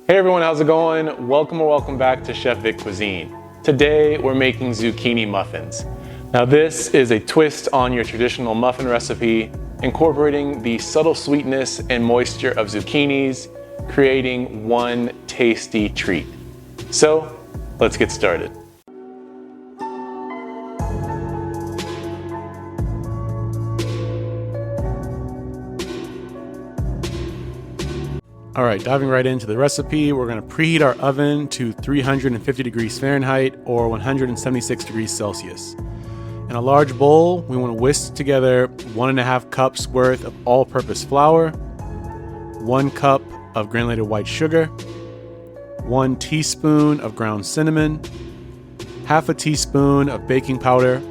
Hey everyone, how's it going? Welcome or welcome back to Chef Vic Cuisine. Today we're making zucchini muffins. Now this is a twist on your traditional muffin recipe, incorporating the subtle sweetness and moisture of zucchinis, creating one tasty treat. So let's get started. All right, diving right into the recipe, we're gonna preheat our oven to 350 degrees Fahrenheit or 176 degrees Celsius. In a large bowl, we wanna whisk together 1.5 cups worth of all-purpose flour, 1 cup of granulated white sugar, 1 teaspoon of ground cinnamon, half a teaspoon of baking powder,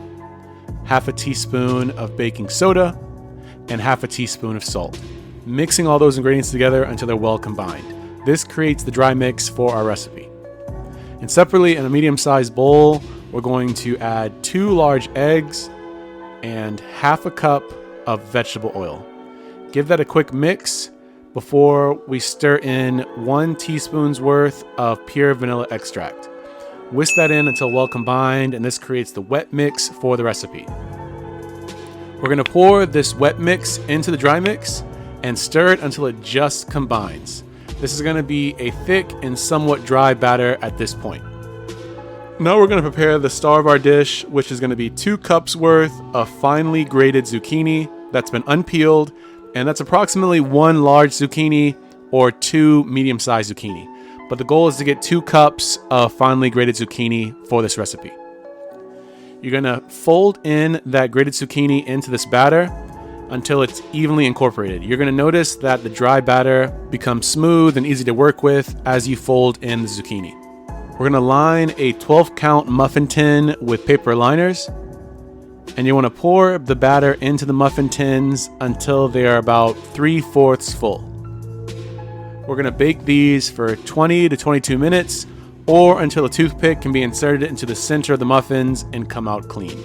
half a teaspoon of baking soda, and half a teaspoon of salt. Mixing all those ingredients together until they're well combined. This creates the dry mix for our recipe. And separately, in a medium-sized bowl, we're going to add 2 large eggs and half a cup of vegetable oil. Give that a quick mix before we stir in 1 teaspoon's worth of pure vanilla extract. Whisk that in until well combined, and this creates the wet mix for the recipe. We're gonna pour this wet mix into the dry mix and stir it until it just combines. This is gonna be a thick and somewhat dry batter at this point. Now we're gonna prepare the star of our dish, which is gonna be 2 cups worth of finely grated zucchini that's been unpeeled, and that's approximately 1 large zucchini or 2 medium-sized zucchini. But the goal is to get 2 cups of finely grated zucchini for this recipe. You're gonna fold in that grated zucchini into this batter until it's evenly incorporated. You're gonna notice that the dry batter becomes smooth and easy to work with as you fold in the zucchini. We're gonna line a 12-count muffin tin with paper liners, and you wanna pour the batter into the muffin tins until they are about 3/4 full. We're gonna bake these for 20 to 22 minutes or until a toothpick can be inserted into the center of the muffins and come out clean.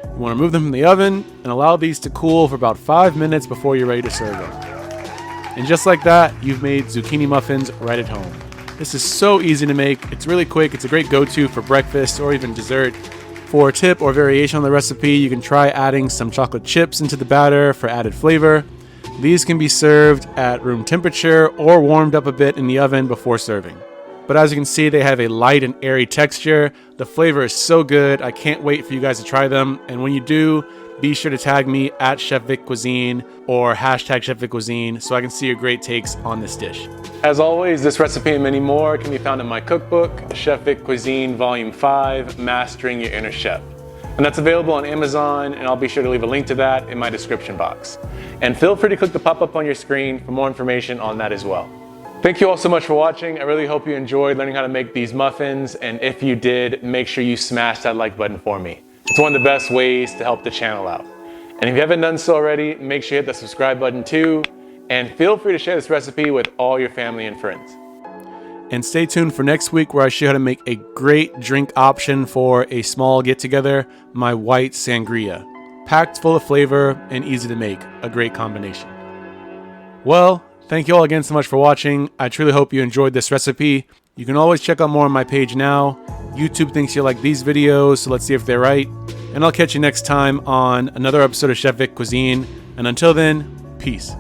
You want to remove them from the oven and allow these to cool for about 5 minutes before you're ready to serve them. And just like that, you've made zucchini muffins right at home. This is so easy to make. It's really quick. It's a great go-to for breakfast or even dessert. For a tip or variation on the recipe, you can try adding some chocolate chips into the batter for added flavor. These can be served at room temperature or warmed up a bit in the oven before serving. But as you can see, they have a light and airy texture. The flavor is so good. I can't wait for you guys to try them. And when you do, be sure to tag me at Chef Vic Cuisine or hashtag Chef Vic Cuisine so I can see your great takes on this dish. As always, this recipe and many more can be found in my cookbook, Chef Vic Cuisine Volume 5, Mastering Your Inner Chef. And that's available on Amazon, and I'll be sure to leave a link to that in my description box. And feel free to click the pop-up on your screen for more information on that as well. Thank you all so much for watching. I really hope you enjoyed learning how to make these muffins, and if you did, make sure you smash that like button for me. It's one of the best ways to help the channel out. And if you haven't done so already, make sure you hit the subscribe button too, and feel free to share this recipe with all your family and friends. And stay tuned for next week where I show you how to make a great drink option for a small get-together, my white sangria. Packed full of flavor and easy to make, a great combination. Well, thank you all again so much for watching. I truly hope you enjoyed this recipe. You can always check out more on my page now. YouTube thinks you like these videos, so let's see if they're right. And I'll catch you next time on another episode of Chef Vic Cuisine. And until then, peace.